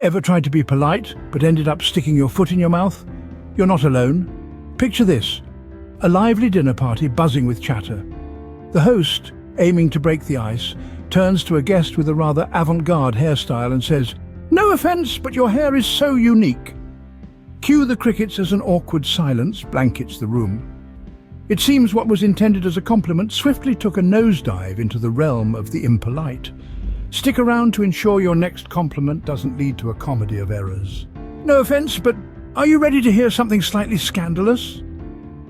Ever tried to be polite, but ended up sticking your foot in your mouth? You're not alone. Picture this: a lively dinner party buzzing with chatter. The host, aiming to break the ice, turns to a guest with a rather avant-garde hairstyle and says, "No offense, but your hair is so unique." Cue the crickets as an awkward silence blankets the room. It seems what was intended as a compliment swiftly took a nosedive into the realm of the impolite. Stick around to ensure your next compliment doesn't lead to a comedy of errors. No offense, but are you ready to hear something slightly scandalous?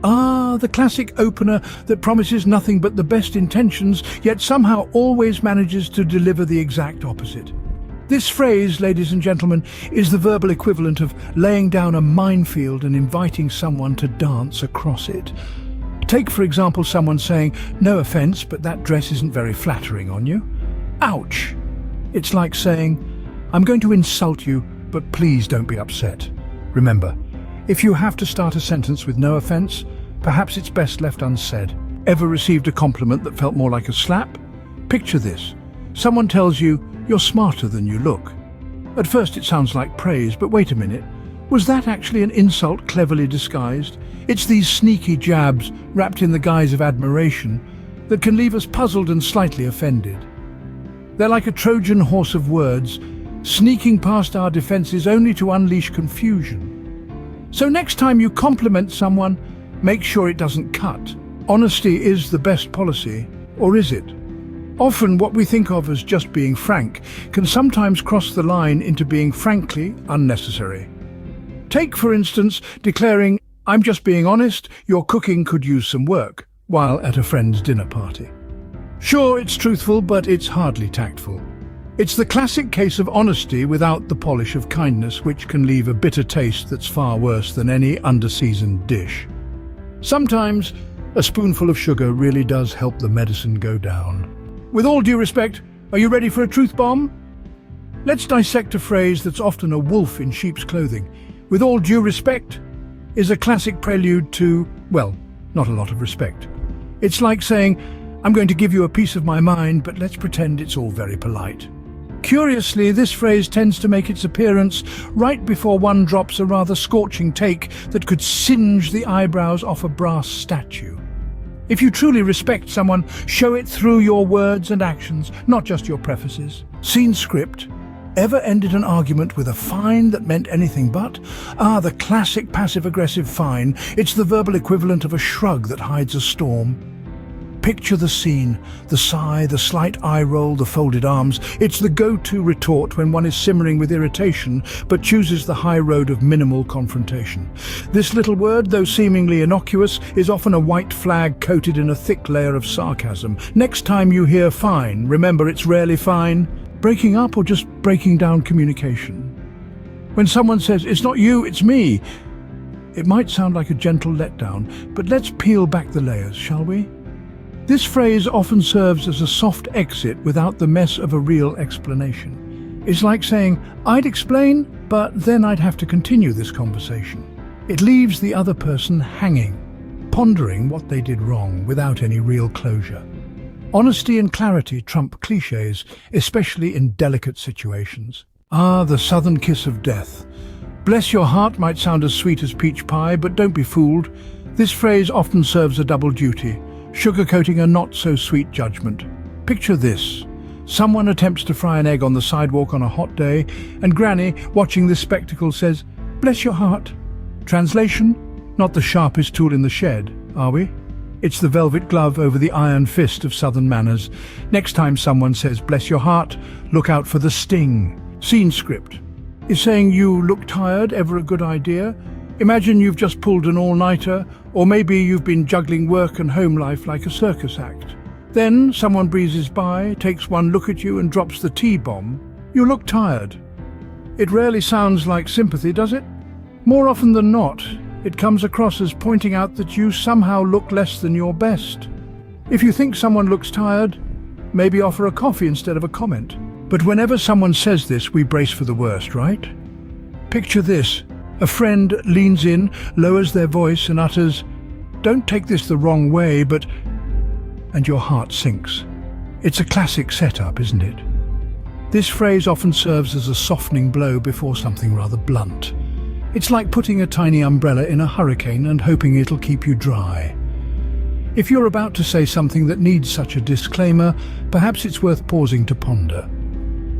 The classic opener that promises nothing but the best intentions, yet somehow always manages to deliver the exact opposite. This phrase, ladies and gentlemen, is the verbal equivalent of laying down a minefield and inviting someone to dance across it. Take, for example, someone saying, "No offense, but that dress isn't very flattering on you." Ouch! It's like saying, "I'm going to insult you, but please don't be upset." Remember, if you have to start a sentence with "no offense," perhaps it's best left unsaid. Ever received a compliment that felt more like a slap? Picture this. Someone tells you, "You're smarter than you look." At first it sounds like praise, but wait a minute. Was that actually an insult cleverly disguised? It's these sneaky jabs, wrapped in the guise of admiration, that can leave us puzzled and slightly offended. They're like a Trojan horse of words, sneaking past our defenses only to unleash confusion. So next time you compliment someone, make sure it doesn't cut. Honesty is the best policy, or is it? Often what we think of as just being frank can sometimes cross the line into being frankly unnecessary. Take, for instance, declaring, "I'm just being honest, your cooking could use some work," while at a friend's dinner party. Sure, it's truthful, but it's hardly tactful. It's the classic case of honesty without the polish of kindness, which can leave a bitter taste that's far worse than any under-seasoned dish. Sometimes a spoonful of sugar really does help the medicine go down. With all due respect, are you ready for a truth bomb? Let's dissect a phrase that's often a wolf in sheep's clothing. "With all due respect" is a classic prelude to, well, not a lot of respect. It's like saying, "I'm going to give you a piece of my mind, but let's pretend it's all very polite." Curiously, this phrase tends to make its appearance right before one drops a rather scorching take that could singe the eyebrows off a brass statue. If you truly respect someone, show it through your words and actions, not just your prefaces. Scene script. Ever ended an argument with a fine that meant anything but? The classic passive-aggressive fine. It's the verbal equivalent of a shrug that hides a storm. Picture the scene, the sigh, the slight eye roll, the folded arms. It's the go-to retort when one is simmering with irritation, but chooses the high road of minimal confrontation. This little word, though seemingly innocuous, is often a white flag coated in a thick layer of sarcasm. Next time you hear fine, remember it's rarely fine. Breaking up or just breaking down communication. When someone says, "It's not you, it's me," it might sound like a gentle letdown, but let's peel back the layers, shall we? This phrase often serves as a soft exit without the mess of a real explanation. It's like saying, "I'd explain, but then I'd have to continue this conversation." It leaves the other person hanging, pondering what they did wrong without any real closure. Honesty and clarity trump cliches, especially in delicate situations. The southern kiss of death. Bless your heart might sound as sweet as peach pie, but don't be fooled. This phrase often serves a double duty, sugarcoating a not-so-sweet judgment. Picture this. Someone attempts to fry an egg on the sidewalk on a hot day, and Granny, watching this spectacle, says, "Bless your heart." Translation? Not the sharpest tool in the shed, are we? It's the velvet glove over the iron fist of Southern manners. Next time someone says, "Bless your heart," look out for the sting. Scene script. Is saying "you look tired" ever a good idea? Imagine you've just pulled an all-nighter, or maybe you've been juggling work and home life like a circus act. Then someone breezes by, takes one look at you and drops the T-bomb. "You look tired." It rarely sounds like sympathy, does it? More often than not, it comes across as pointing out that you somehow look less than your best. If you think someone looks tired, maybe offer a coffee instead of a comment. But whenever someone says this, we brace for the worst, right? Picture this. A friend leans in, lowers their voice and utters, "Don't take this the wrong way, but..." and your heart sinks. It's a classic setup, isn't it? This phrase often serves as a softening blow before something rather blunt. It's like putting a tiny umbrella in a hurricane and hoping it'll keep you dry. If you're about to say something that needs such a disclaimer, perhaps it's worth pausing to ponder.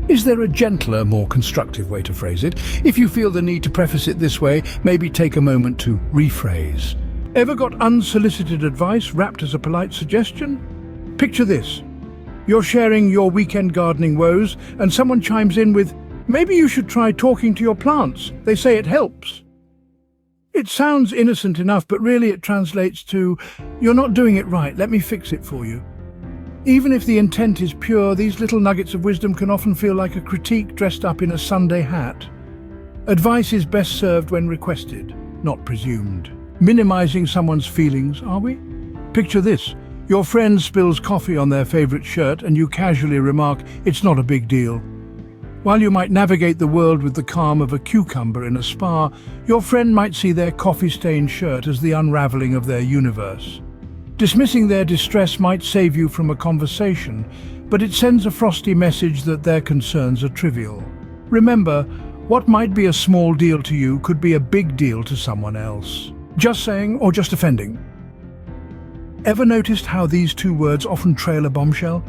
Is there a gentler, more constructive way to phrase it? If you feel the need to preface it this way, maybe take a moment to rephrase. Ever got unsolicited advice wrapped as a polite suggestion? Picture this. You're sharing your weekend gardening woes, and someone chimes in with, "Maybe you should try talking to your plants. They say it helps." It sounds innocent enough, but really it translates to, "You're not doing it right, let me fix it for you." Even if the intent is pure, these little nuggets of wisdom can often feel like a critique dressed up in a Sunday hat. Advice is best served when requested, not presumed. Minimizing someone's feelings, are we? Picture this. Your friend spills coffee on their favorite shirt and you casually remark, "It's not a big deal." While you might navigate the world with the calm of a cucumber in a spa, your friend might see their coffee-stained shirt as the unraveling of their universe. Dismissing their distress might save you from a conversation, but it sends a frosty message that their concerns are trivial. Remember, what might be a small deal to you could be a big deal to someone else. Just saying or just offending? Ever noticed how these two words often trail a bombshell?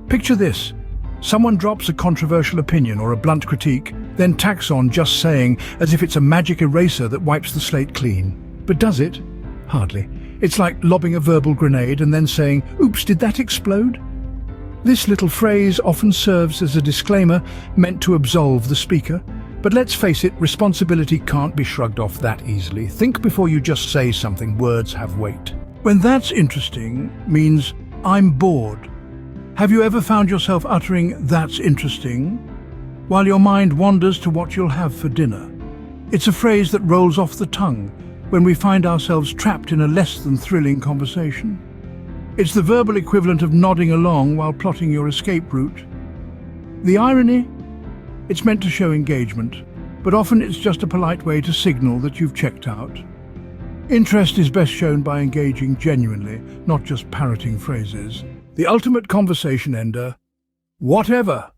Picture this. Someone drops a controversial opinion or a blunt critique, then tacks on "just saying" as if it's a magic eraser that wipes the slate clean. But does it? Hardly. It's like lobbing a verbal grenade and then saying, "Oops, did that explode?" This little phrase often serves as a disclaimer meant to absolve the speaker. But let's face it, responsibility can't be shrugged off that easily. Think before you just say something. Words have weight. When "that's interesting" means "I'm bored." Have you ever found yourself uttering "that's interesting" while your mind wanders to what you'll have for dinner? It's a phrase that rolls off the tongue when we find ourselves trapped in a less than thrilling conversation. It's the verbal equivalent of nodding along while plotting your escape route. The irony? It's meant to show engagement, but often it's just a polite way to signal that you've checked out. Interest is best shown by engaging genuinely, not just parroting phrases. The ultimate conversation ender, whatever.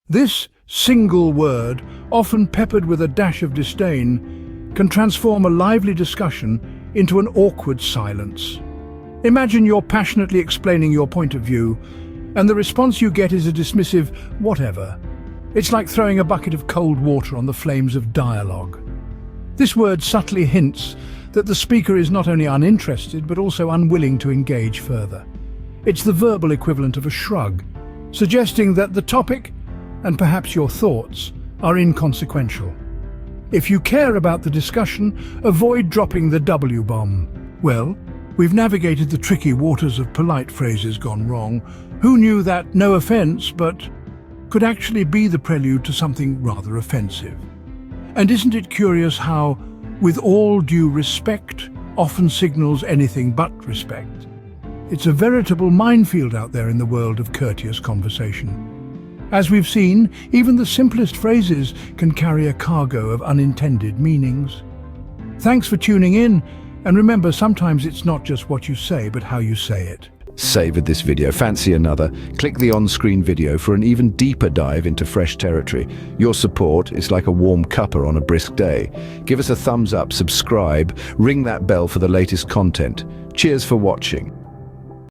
This single word, often peppered with a dash of disdain, can transform a lively discussion into an awkward silence. Imagine you're passionately explaining your point of view, and the response you get is a dismissive "whatever." It's like throwing a bucket of cold water on the flames of dialogue. This word subtly hints that the speaker is not only uninterested, but also unwilling to engage further. It's the verbal equivalent of a shrug, suggesting that the topic, and perhaps your thoughts, are inconsequential. If you care about the discussion, avoid dropping the W-bomb. Well, we've navigated the tricky waters of polite phrases gone wrong. Who knew that "no offense, but" could actually be the prelude to something rather offensive? And isn't it curious how, "with all due respect" often signals anything but respect? It's a veritable minefield out there in the world of courteous conversation. As we've seen, even the simplest phrases can carry a cargo of unintended meanings. Thanks for tuning in, and remember, sometimes it's not just what you say, but how you say it. Savoured this video? Fancy another? Click the on-screen video for an even deeper dive into fresh territory. Your support is like a warm cuppa on a brisk day. Give us a thumbs up, subscribe, ring that bell for the latest content. Cheers for watching.